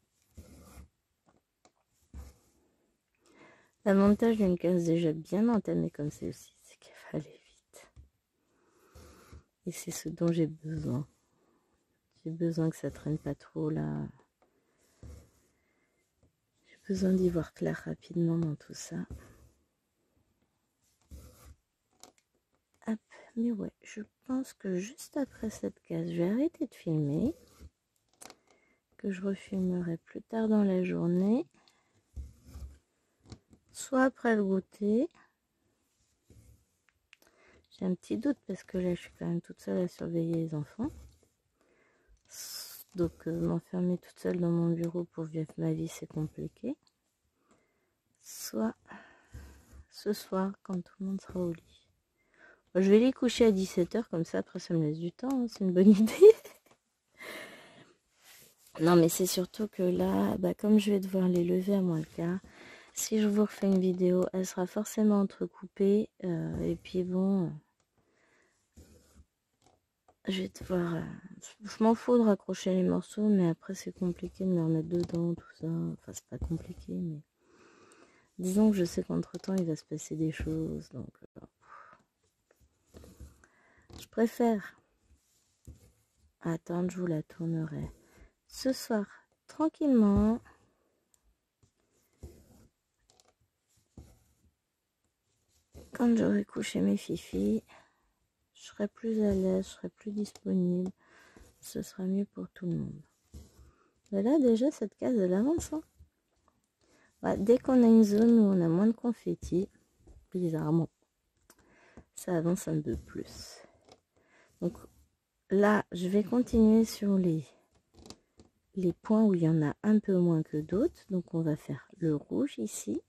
L'avantage d'une case déjà bien entamée comme celle-ci, c'est qu'elle va aller vite. Et c'est ce dont j'ai besoin. J'ai besoin que ça traîne pas trop là. J'ai besoin d'y voir clair rapidement dans tout ça. Hop, mais ouais, je pense que juste après cette case, je vais arrêter de filmer. Que je refilmerai plus tard dans la journée. Soit après le goûter. J'ai un petit doute parce que là je suis quand même toute seule à surveiller les enfants. Donc m'enfermer toute seule dans mon bureau pour vivre ma vie c'est compliqué. Soit ce soir quand tout le monde sera au lit. Je vais les coucher à 17h comme ça après ça me laisse du temps, hein, c'est une bonne idée. Non mais c'est surtout que là, bah, comme je vais devoir les lever à moins le quart, si je vous refais une vidéo, elle sera forcément entrecoupée. Et puis bon... Je vais devoir... je m'en fous de raccrocher les morceaux, mais après c'est compliqué de me remettre dedans, tout ça. Enfin, c'est pas compliqué, mais... Disons que je sais qu'entre-temps, il va se passer des choses, donc... je préfère attendre, je vous la tournerai ce soir, tranquillement. Quand j'aurai couché mes fifis, je serai plus à l'aise, je serai plus disponible. Ce sera mieux pour tout le monde. Mais là, déjà, cette case, elle avance, hein. Bah, dès qu'on a une zone où on a moins de confettis, bizarrement, ça avance un peu plus. Donc là, je vais continuer sur les points où il y en a un peu moins que d'autres. Donc on va faire le rouge ici.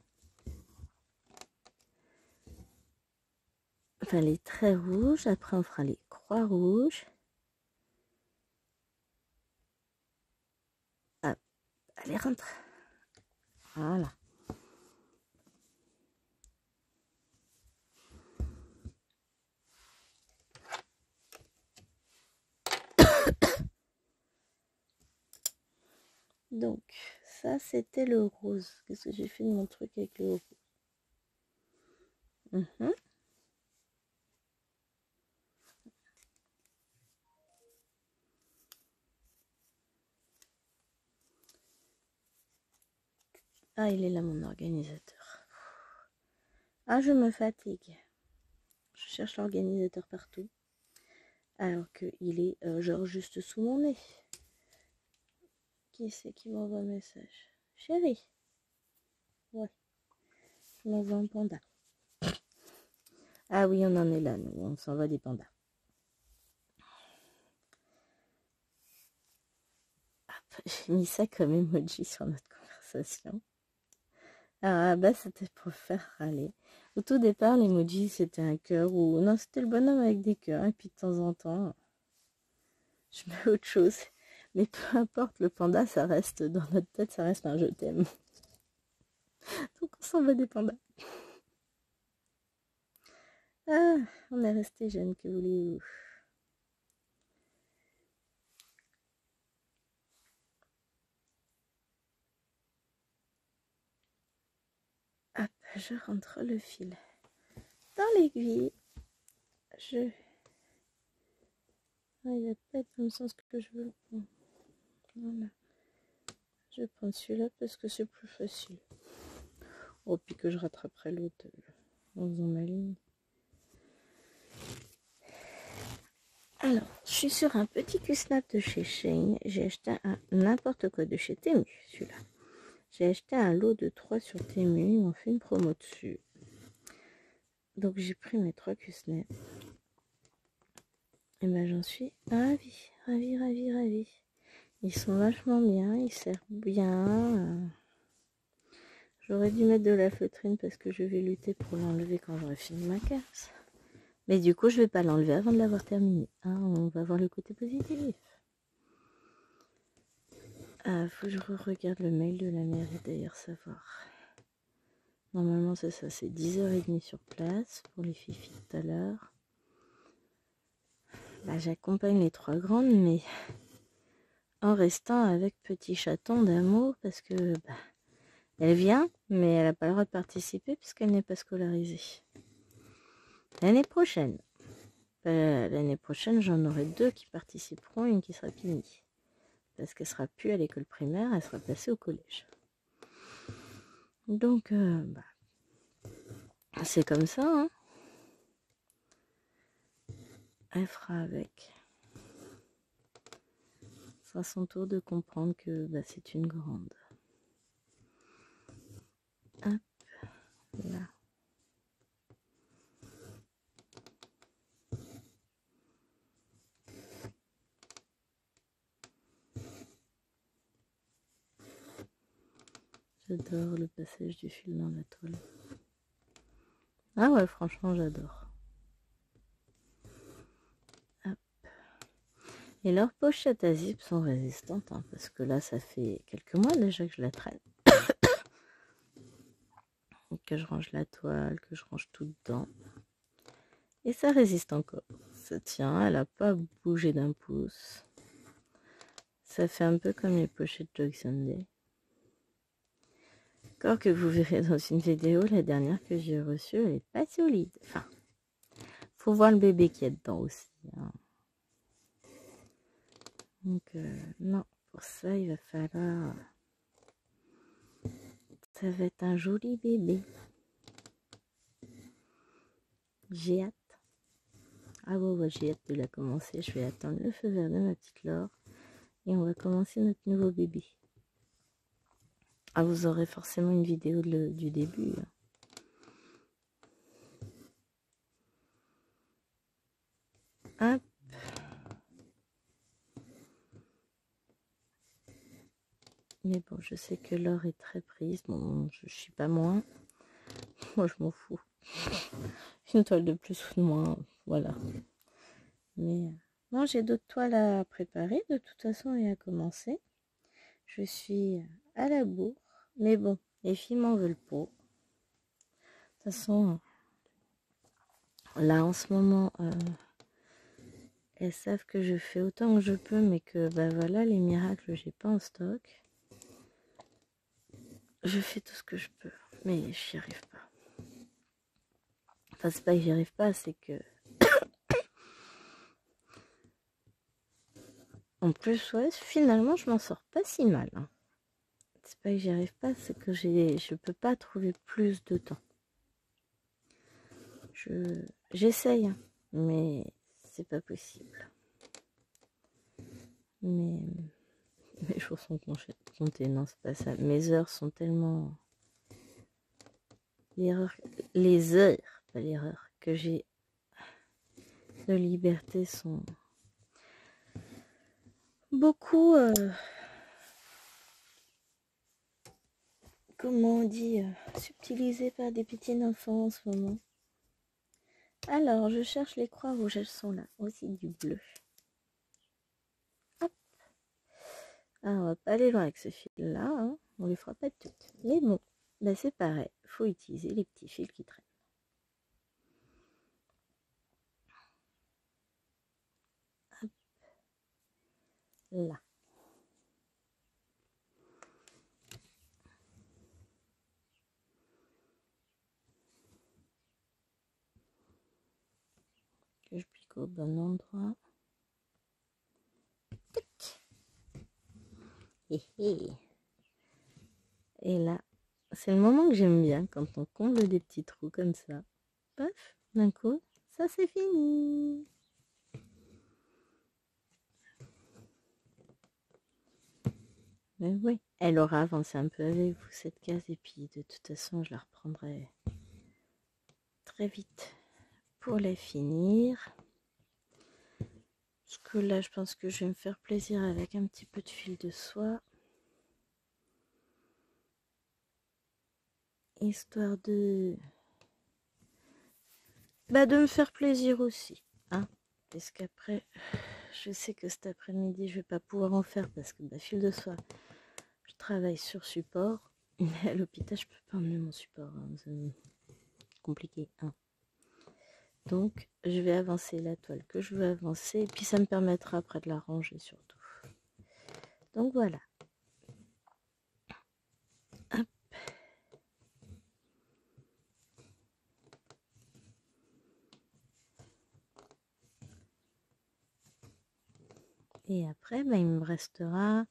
Enfin les traits rouges. Après on fera les croix rouges. Hop, allez rentre. Voilà. Donc, ça, c'était le rose. Qu'est-ce que j'ai fait de mon truc avec le rose? Ah, il est là, mon organisateur. Ah, je me fatigue. Je cherche l'organisateur partout. Alors qu'il est genre juste sous mon nez. Qui c'est qui m'envoie un message? Chérie. Ouais. Je m'envoie un panda. Ah oui, on en est là, nous. On s'envoie des pandas. J'ai mis ça comme emoji sur notre conversation. Alors là-bas, c'était pour faire râler. Au tout départ, l'emoji, c'était un cœur ou... Non, c'était le bonhomme avec des cœurs. Et puis de temps en temps, je mets autre chose. Mais peu importe, le panda, ça reste dans notre tête, ça reste un je t'aime. Donc on s'envoie des pandas. Ah, on est resté jeune, que voulez-vous? Hop, je rentre le fil dans l'aiguille. Il n'y a pas dans le sens que je veux le prendre. Voilà. Je vais prendre celui-là parce que c'est plus facile. Oh, puis que je rattraperai l'autre en faisant ma ligne. Alors, je suis sur un petit Q-Snap de chez Shein. J'ai acheté un n'importe quoi de chez Temu, celui-là. J'ai acheté un lot de 3 sur Temu. Ils m'ont fait une promo dessus. Donc, j'ai pris mes 3 Q-Snap. Et ben, j'en suis ravie. Ils sont vachement bien. Ils servent bien. J'aurais dû mettre de la feutrine parce que je vais lutter pour l'enlever quand j'aurai fini ma casse. Mais du coup, je vais pas l'enlever avant de l'avoir terminé. Hein, on va voir le côté positif. Ah, faut que je regarde le mail de la mairie d'ailleurs, savoir. Normalement, c'est ça, c'est 10h30 sur place pour les filles tout à l'heure. Bah, j'accompagne les 3 grandes, mais en restant avec petit chaton d'amour parce que bah, elle vient, mais elle n'a pas le droit de participer puisqu'elle n'est pas scolarisée. L'année prochaine, j'en aurai 2 qui participeront et une qui sera punie. Parce qu'elle sera plus à l'école primaire, elle sera passée au collège. Donc, c'est comme ça, hein. Elle fera avec. Ce sera son tour de comprendre que c'est une grande. Hop, là. J'adore le passage du fil dans la toile. Ah ouais, franchement, j'adore. Hop. Et leurs pochettes à zip sont résistantes, hein, parce que là, ça fait quelques mois déjà que je la traîne. Que je range la toile, que je range tout dedans. Et ça résiste encore. Ça tient, elle n'a pas bougé d'un pouce. Ça fait un peu comme les pochettes Jog Sunday. Encore que vous verrez dans une vidéo, la dernière que j'ai reçue, elle est pas solide. Enfin, faut voir le bébé qui est dedans aussi. Hein. Donc, non, pour ça, il va falloir... Ça va être un joli bébé. J'ai hâte. Ah ouais, j'ai hâte de la commencer. Je vais attendre le feu vert de ma petite Laure. Et on va commencer notre nouveau bébé. Ah, vous aurez forcément une vidéo du début. Hein. Hop. Mais bon, je sais que Laure est très prise. Bon, je suis pas moins. Moi, je m'en fous. Une toile de plus ou de moins. Voilà. Mais non, j'ai d'autres toiles à préparer de toute façon et à commencer. Je suis à la bourre. Mais bon, les filles m'en veulent pas. De toute façon, là en ce moment, elles savent que je fais autant que je peux, mais que voilà, les miracles, j'ai pas en stock. Je fais tout ce que je peux, mais j'y arrive pas. Enfin, c'est pas que j'y arrive pas, c'est que... En plus, ouais, finalement, je m'en sors pas si mal. Hein. C'est pas que j'y arrive pas, c'est que je peux pas trouver plus de temps. J'essaye, hein, mais c'est pas possible. Mais mes jours sont comptés, non, c'est pas ça. Mes heures sont tellement... Les heures, pas l'erreur, que j'ai de liberté sont beaucoup... comment on dit, subtilisées par des petits enfants en ce moment. Alors, je cherche les croix rouges, elles sont là, aussi du bleu. Hop. Alors, on va pas aller loin avec ce fil-là, hein. On les fera pas toutes. Mais bon, c'est pareil, faut utiliser les petits fils qui traînent. là. Que je pique au bon endroit. Et là, c'est le moment que j'aime bien quand on comble des petits trous comme ça. Paf, d'un coup, ça c'est fini. Mais oui, elle aura avancé un peu avec vous cette case et puis de toute façon je la reprendrai très vite pour les finir. Parce que là je pense que je vais me faire plaisir avec un petit peu de fil de soie. Histoire de me faire plaisir aussi. Hein, parce qu'après, je sais que cet après-midi je vais pas pouvoir en faire parce que fil de soie. Je travaille sur support, mais à l'hôpital, je peux pas emmener mon support. Hein. C'est compliqué. Hein. Donc, je vais avancer la toile que je veux avancer. Et puis, ça me permettra après de la ranger surtout. Donc, voilà. Hop. Et après, il me restera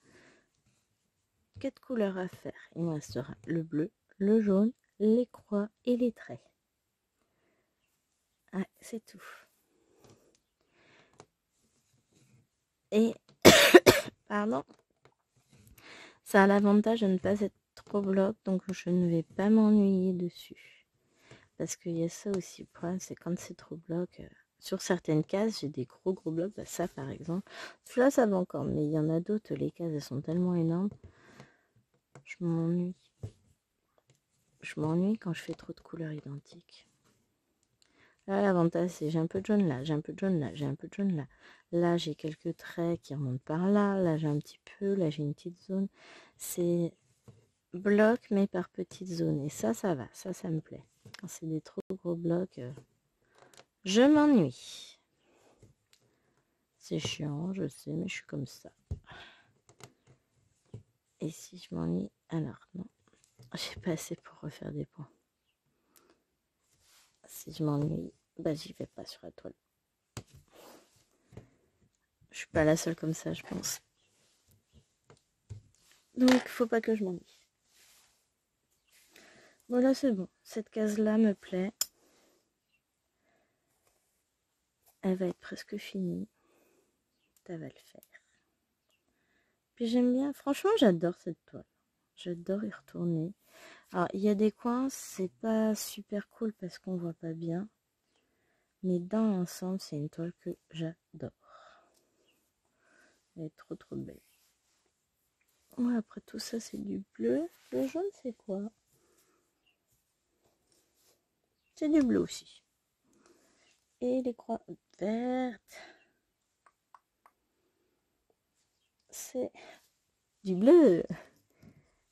4 couleurs à faire. Il me restera le bleu, le jaune, les croix et les traits. Ah, c'est tout. Et, pardon, ça a l'avantage de ne pas être trop bloc, donc je ne vais pas m'ennuyer dessus. Parce qu'il y a ça aussi, le problème, c'est quand c'est trop bloc. Sur certaines cases, j'ai des gros blocs, ça par exemple. Celui-là, ça va encore, mais il y en a d'autres, les cases, elles sont tellement énormes. Je m'ennuie. Je m'ennuie quand je fais trop de couleurs identiques. Là, l'avantage, c'est j'ai un peu de jaune là, j'ai un peu de jaune là, j'ai un peu de jaune là. Là, j'ai quelques traits qui remontent par là. Là, j'ai un petit peu. Là, j'ai une petite zone. C'est bloc, mais par petites zones. Et ça va. Ça me plaît. Quand c'est des trop gros blocs, je m'ennuie. C'est chiant, je sais, mais je suis comme ça. Et si je m'ennuie, alors non. J'ai pas assez pour refaire des points. Si je m'ennuie, j'y vais pas sur la toile. Je suis pas la seule comme ça, je pense. Donc, faut pas que je m'ennuie. Voilà, c'est bon. Cette case-là me plaît. Elle va être presque finie. Ça va le faire. Puis j'aime bien. Franchement, j'adore cette toile. J'adore y retourner. Alors, il y a des coins, c'est pas super cool parce qu'on voit pas bien. Mais dans l'ensemble, c'est une toile que j'adore. Elle est trop belle. Ouais, après tout ça, c'est du bleu. Le jaune, c'est quoi? C'est du bleu aussi. Et les croix vertes, c'est du bleu.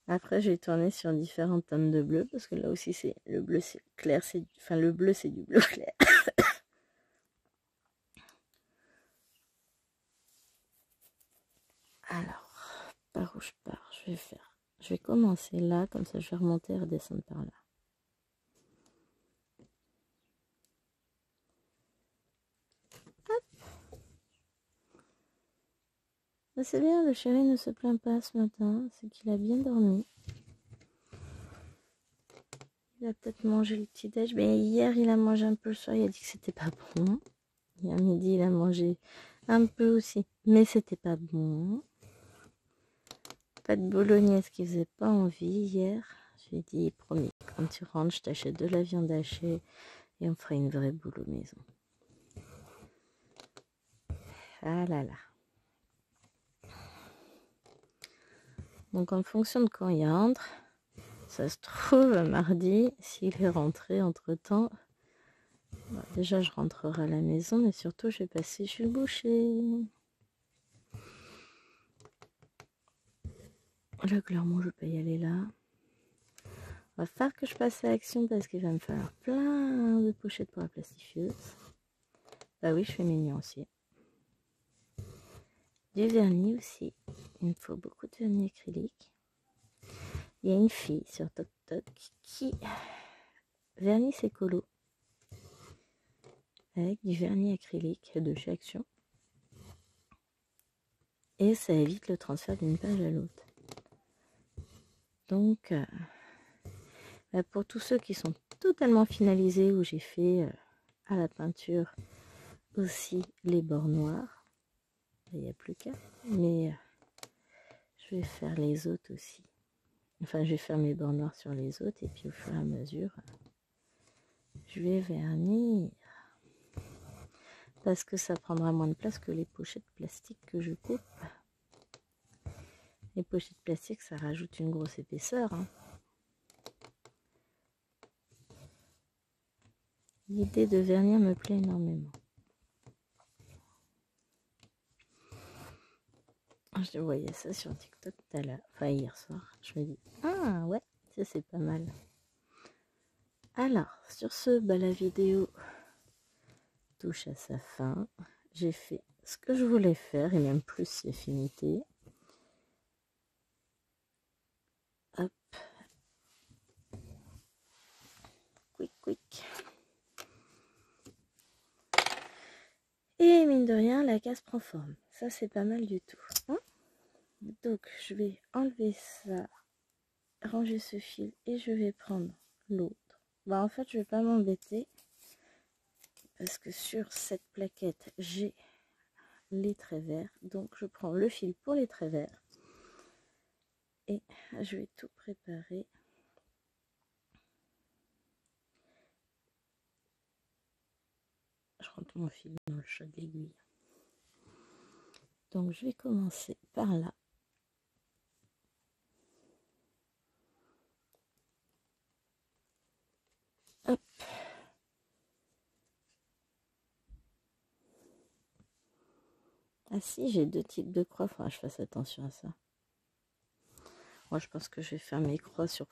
Après, j'ai tourné sur différentes teintes de bleu parce que là aussi, c'est le bleu, c'est clair, le bleu, c'est du bleu clair. Alors, par où je pars, je vais commencer là, comme ça, je vais remonter et redescendre par là. C'est bien, le chéri ne se plaint pas ce matin, c'est qu'il a bien dormi. Il a peut-être mangé le petit déj, mais hier il a mangé un peu le soir, il a dit que c'était pas bon. Et à midi il a mangé un peu aussi, mais c'était pas bon. Pas de bolognaise qui faisait pas envie hier. Je lui ai dit, promis, quand tu rentres, je t'achète de la viande hachée et on fera une vraie boule aux maison. Ah là là. Donc en fonction de quand il rentre, ça se trouve mardi, s'il est rentré entre temps, déjà je rentrerai à la maison, mais surtout je vais passer chez le boucher. Là clairement je vais pas y aller là. On va faire que je passe à l'action parce qu'il va me falloir plein de pochettes pour la plastifieuse. Bah oui, je fais mes nuanciers. du vernis aussi. Il me faut beaucoup de vernis acrylique. Il y a une fille sur TikTok qui vernit ses colos avec du vernis acrylique de chez Action. Et ça évite le transfert d'une page à l'autre. Donc, pour tous ceux qui sont totalement finalisés, où j'ai fait à la peinture aussi les bords noirs, il n'y a plus qu'à, mais je vais faire les autres aussi. Enfin, je vais faire mes bords noirs sur les autres, et puis au fur et à mesure, je vais vernir. Parce que ça prendra moins de place que les pochettes plastiques que je coupe. Les pochettes plastiques, ça rajoute une grosse épaisseur. Hein. L'idée de vernir me plaît énormément. Je voyais ça sur TikTok tout à l'heure, enfin hier soir. Je me dis, ah ouais, ça c'est pas mal. Alors, sur ce, la vidéo touche à sa fin. J'ai fait ce que je voulais faire, et même plus si affinité. Hop. Quick. Et mine de rien, la case prend forme. Ça, c'est pas mal du tout. Hein, donc, je vais enlever ça, ranger ce fil, et je vais prendre l'autre. En fait, je vais pas m'embêter, parce que sur cette plaquette, j'ai les traits verts. Donc, je prends le fil pour les traits verts. Et je vais tout préparer. Je rentre mon fil dans le chat de l'aiguille. Donc, je vais commencer par là. Hop. Ah si, j'ai 2 types de croix, il faudra que je fasse attention à ça. Moi, je pense que je vais faire mes croix sur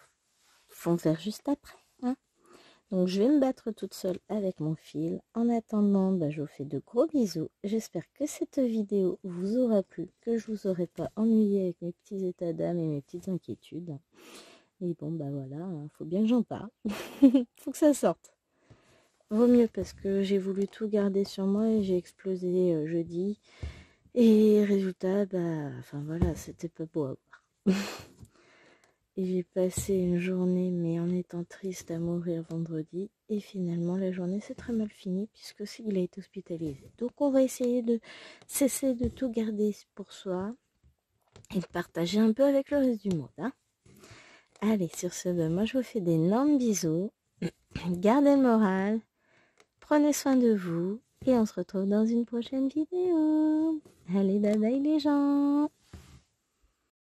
fond vert juste après. Hein. Donc, je vais me battre toute seule avec mon fil. En attendant, je vous fais de gros bisous. J'espère que cette vidéo vous aura plu, que je vous aurai pas ennuyé avec mes petits états d'âme et mes petites inquiétudes. Et bon, voilà, faut bien que j'en parle. Faut que ça sorte. Vaut mieux parce que j'ai voulu tout garder sur moi et j'ai explosé jeudi. Et résultat, enfin voilà, c'était pas beau à voir. Et j'ai passé une journée, mais en étant triste à mourir vendredi. Et finalement, la journée s'est très mal finie, puisque il a été hospitalisé. Donc on va essayer de cesser de tout garder pour soi et de partager un peu avec le reste du monde. Hein. Allez, sur ce, moi je vous fais d'énormes bisous. Gardez le moral. Prenez soin de vous. Et on se retrouve dans une prochaine vidéo. Allez, bye bye les gens.